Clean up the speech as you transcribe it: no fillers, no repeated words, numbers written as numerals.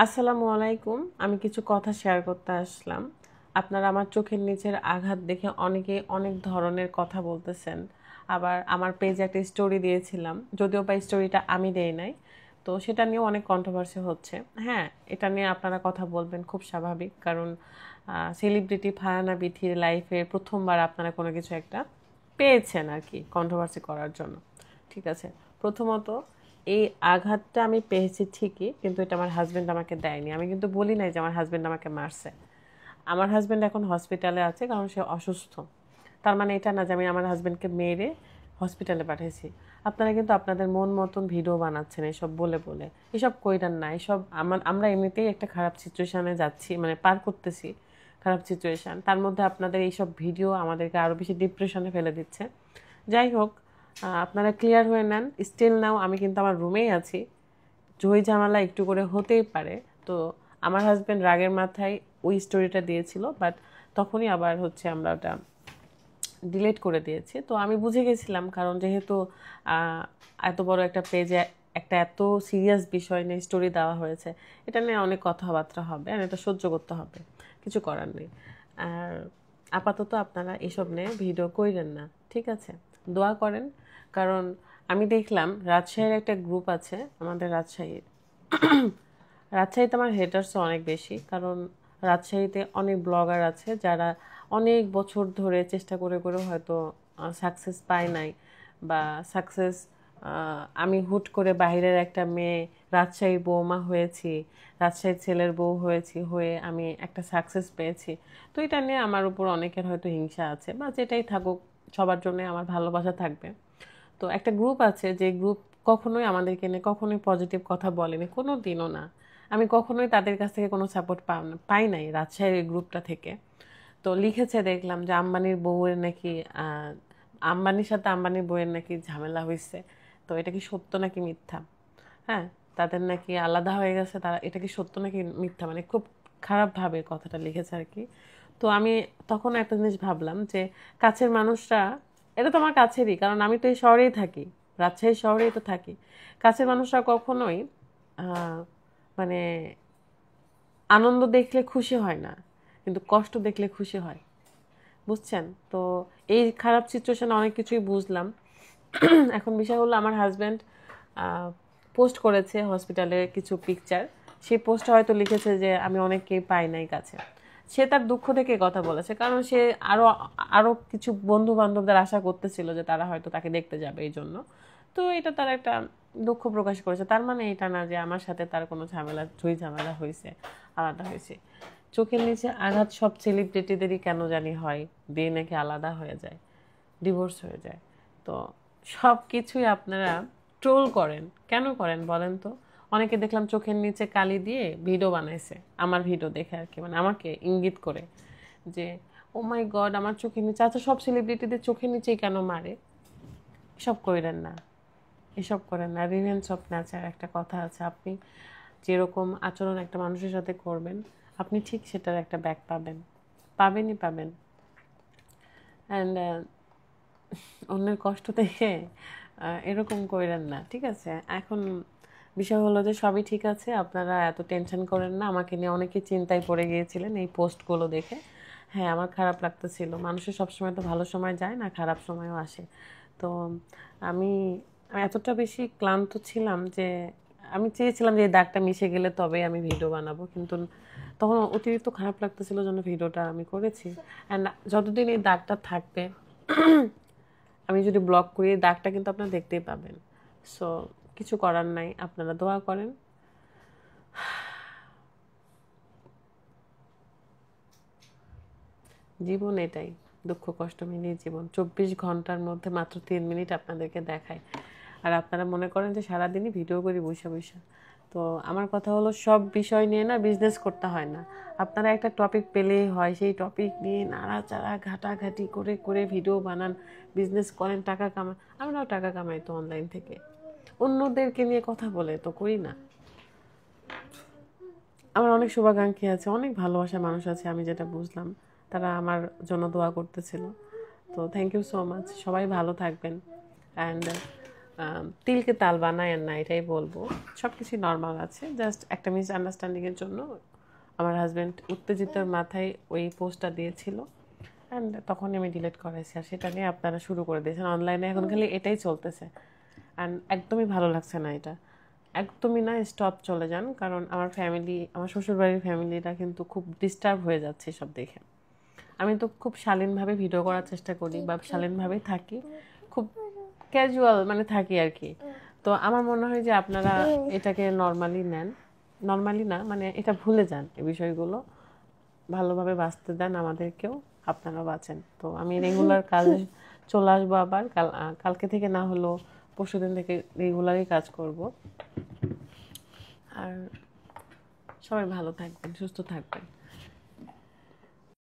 আসসালামু আলাইকুম। আমি কিছু কথা শেয়ার করতে আসলাম। আপনারা আমার চোখের নিচের আঘাত দেখে অনেকেই অনেক ধরনের কথা বলতেছেন। আবার আমার পেজে একটা স্টোরি দিয়েছিলাম, যদিও বা স্টোরিটা আমি দেই নাই। তো সেটা নিয়েও অনেক কন্ট্রোভার্সি হচ্ছে। হ্যাঁ, এটা নিয়ে আপনারা কথা বলবেন, খুব স্বাভাবিক। কারণ সেলিব্রিটি ফারহানা বিথির লাইফে প্রথমবার আপনারা কোনো কিছু একটা পেয়েছেন আর কি কন্ট্রোভার্সি করার জন্য। ঠিক আছে, প্রথমত এই আঘাতটা আমি পেয়েছি ঠিকই, কিন্তু এটা আমার হাজব্যান্ড আমাকে দেয়নি। আমি কিন্তু বলি নাই যে আমার হাজব্যান্ড আমাকে মারছে। আমার হাজব্যান্ড এখন হসপিটালে আছে, কারণ সে অসুস্থ। তার মানে এটা না যে আমি আমার হাজব্যান্ডকে মেরে হসপিটালে পাঠিয়েছি। আপনারা কিন্তু আপনাদের মন মতন ভিডিও বানাচ্ছেন এসব বলে বলে। এসব কইরান না। এসব আমরা এমনিতেই একটা খারাপ সিচুয়েশানে যাচ্ছি, মানে পার করতেছি খারাপ সিচুয়েশান। তার মধ্যে আপনাদের এইসব ভিডিও আমাদেরকে আরও বেশি ডিপ্রেশনে ফেলে দিচ্ছে। যাই হোক, আপনারা ক্লিয়ার হয়ে নেন। স্টিল নাও আমি কিন্তু আমার রুমেই আছি। ঝই ঝামেলা একটু করে হতেই পারে। তো আমার হাজব্যান্ড রাগের মাথায় ওই স্টোরিটা দিয়েছিল, বাট তখনই আবার হচ্ছে আমরা ওটা ডিলিট করে দিয়েছি। তো আমি বুঝে গেছিলাম, কারণ যেহেতু এত বড় একটা পেজে একটা এত সিরিয়াস বিষয় নিয়ে স্টোরি দেওয়া হয়েছে, এটা নিয়ে অনেক কথাবার্তা হবে আর এটা সহ্য করতে হবে, কিছু করার নেই। আর আপাতত আপনারা এসব নিয়ে ভিডিও কইরেন না, ঠিক আছে? দোয়া করেন। কারণ আমি দেখলাম রাজশাহীর একটা গ্রুপ আছে, আমাদের রাজশাহীতে আমার হেটার্সও অনেক বেশি। কারণ রাজশাহীতে অনেক ব্লগার আছে যারা অনেক বছর ধরে চেষ্টা করে করে হয়তো সাকসেস পায় নাই, বা সাকসেস, আমি হুট করে বাইরের একটা মেয়ে রাজশাহীর বৌমা হয়েছি, রাজশাহীর ছেলের বউ হয়েছি, হয়ে আমি একটা সাকসেস পেয়েছি। তো এটা নিয়ে আমার উপর অনেকের হয়তো হিংসা আছে, বা যেটাই থাকুক, সবার জন্য আমার ভালোবাসা থাকবে। তো একটা গ্রুপ আছে যে গ্রুপ কখনোই আমাদেরকে নিয়ে কখনোই পজিটিভ কথা বলেনি, কোনো দিনও না। আমি কখনোই তাদের কাছ থেকে কোনো সাপোর্ট পাই নাই রাজশাহীর গ্রুপটা থেকে। তো লিখেছে দেখলাম যে আম্বানির বউয়ের নাকি আম্বানির সাথে আম্বানির বউয়ের নাকি ঝামেলা হয়েছে। তো এটা কি সত্য নাকি মিথ্যা? হ্যাঁ, তাদের নাকি আলাদা হয়ে গেছে, তারা এটা কি সত্য নাকি মিথ্যা, মানে খুব খারাপভাবে কথাটা লিখেছে আর কি। তো আমি তখন একটা জিনিস ভাবলাম যে কাছের মানুষরা, এটা তো আমার কাছেরই, কারণ আমি তো এই শহরেই থাকি, রাজশাহী শহরেই তো থাকি। কাছের মানুষরা কখনোই আহ, মানে আনন্দ দেখলে খুশি হয় না, কিন্তু কষ্ট দেখলে খুশি হয়, বুঝছেন? তো এই খারাপ সিচুয়েশনে অনেক কিছুই বুঝলাম। এখন বিষয় হলো, আমার হাজব্যান্ড পোস্ট করেছে হসপিটালের কিছু পিকচার। সেই পোস্টে হয়তো লিখেছে যে আমি অনেককেই পাই নাই কাছে। সে তার দুঃখ থেকে কথা বলেছে, কারণ সে আরও আরও কিছু বন্ধু বান্ধবদের আশা করতেছিল যে তারা হয়তো তাকে দেখতে যাবে এই জন্য। তো এটা তার একটা দুঃখ প্রকাশ করেছে। তার মানে এটা না যে আমার সাথে তার কোনো ঝামেলা হয়েছে, আলাদা হয়েছে। চোখের নিচে আঘাত সব সেলিব্রিটিদেরই কেন জানি হয়, দিয়ে নাকি আলাদা হয়ে যায়, ডিভোর্স হয়ে যায়। তো সব কিছুই আপনারা ট্রোল করেন, কেন করেন বলেন তো? অনেকে দেখলাম চোখের নিচে কালি দিয়ে ভিডিও বানাইছে, আমার ভিডিও দেখে আর কি, মানে আমাকে ইঙ্গিত করে যে ও মাই গড আমার চোখের নিচে। আচ্ছা, সব সেলিব্রিটিদের চোখের নিচেই কেন মারে? এসব করেন না, এসব করেন না। রিভেঞ্জ অফ নেচার একটা কথা আছে। আপনি যেরকম আচরণ একটা মানুষের সাথে করবেন, আপনি ঠিক সেটার একটা ব্যাক পাবেন, পাবেনই পাবেন। অ্যান্ড অন্যের কষ্ট দেখে এরকম কইরেন না, ঠিক আছে? এখন বিষয় হলো যে সবই ঠিক আছে, আপনারা এত টেনশন করেন না। আমাকে নিয়ে অনেকে চিন্তায় পড়ে গিয়েছিলেন এই পোস্টগুলো দেখে। হ্যাঁ, আমার খারাপ লাগতেছিল। মানুষের সবসময় তো ভালো সময় যায় না, খারাপ সময়ও আসে। তো আমি আমি এতটা বেশি ক্লান্ত ছিলাম যে আমি চেয়েছিলাম যে এই দাগটা মিশে গেলে তবেই আমি ভিডিও বানাবো, কিন্তু তখন অতিরিক্ত খারাপ লাগতেছিল জন্য ভিডিওটা আমি করেছি। অ্যান্ড যতদিন এই দাগটা থাকবে, আমি যদি ব্লগ করি, দাগটা কিন্তু আপনারা দেখতেই পাবেন। সো কিছু করার নাই, আপনারা দোয়া করেন। জীবন এটাই, দুঃখ কষ্ট মিলিয়ে জীবন। 24 ঘন্টার মধ্যে মাত্র 3 মিনিট আপনাদেরকে দেখায়, আর আপনারা মনে করেন যে সারাদিনই ভিডিও করি বসে বসে। তো আমার কথা হলো, সব বিষয় নিয়ে না বিজনেস করতে হয় না। আপনারা একটা টপিক পেলেই হয়, সেই টপিক নিয়ে নাড়াচাড়া ঘাটাঘাটি করে করে ভিডিও বানান, বিজনেস করেন, টাকা কামান। আমরাও টাকা কামাই তো অনলাইন থেকে, অন্যদেরকে নিয়ে কথা বলে তো করি না। আমার অনেক শুভাকাঙ্ক্ষী আছে, অনেক ভালোবাসার মানুষ আছে, আমি যেটা বুঝলাম তারা আমার জন্য দোয়া করতেছিল। তো থ্যাংক ইউ সো মাচ, সবাই ভালো থাকবেন। অ্যান্ড তিলকে তাল বানায় না, এটাই বলবো। সব কিছুই নর্মাল আছে, জাস্ট একটা মিসআন্ডারস্ট্যান্ডিংয়ের জন্য আমার হাজব্যান্ড উত্তেজিত মাথায় ওই পোস্টটা দিয়েছিল, অ্যান্ড তখনই আমি ডিলিট করেছি। আর সেটা নিয়ে আপনারা শুরু করে দিয়েছেন অনলাইনে, এখন খালি এটাই চলতেছে। অ্যান্ড একদমই ভালো লাগছে না এটা, একদমই না, স্টপ, চলে যান। কারণ আমার ফ্যামিলি, আমার শ্বশুরবাড়ির ফ্যামিলিটা কিন্তু খুব ডিস্টার্ব হয়ে যাচ্ছে সব দেখে। আমি তো খুব শালীনভাবে ভিডিও করার চেষ্টা করি বা শালীনভাবেই থাকি, খুব ক্যাজুয়াল মানে থাকি আর কি। তো আমার মনে হয় যে আপনারা এটাকে নর্মালি নেন, নর্মালি না মানে এটা ভুলে যান, এই বিষয়গুলো ভালোভাবে বাঁচতে দেন আমাদেরকেও, আপনারা বাঁচেন। তো আমি রেগুলার কাজে চলে আসবো আবার কালকে থেকে, না হলেও পরশুদিন থেকে রেগুলারই কাজ করব। আর সবাই ভালো থাকবেন, সুস্থ থাকবেন।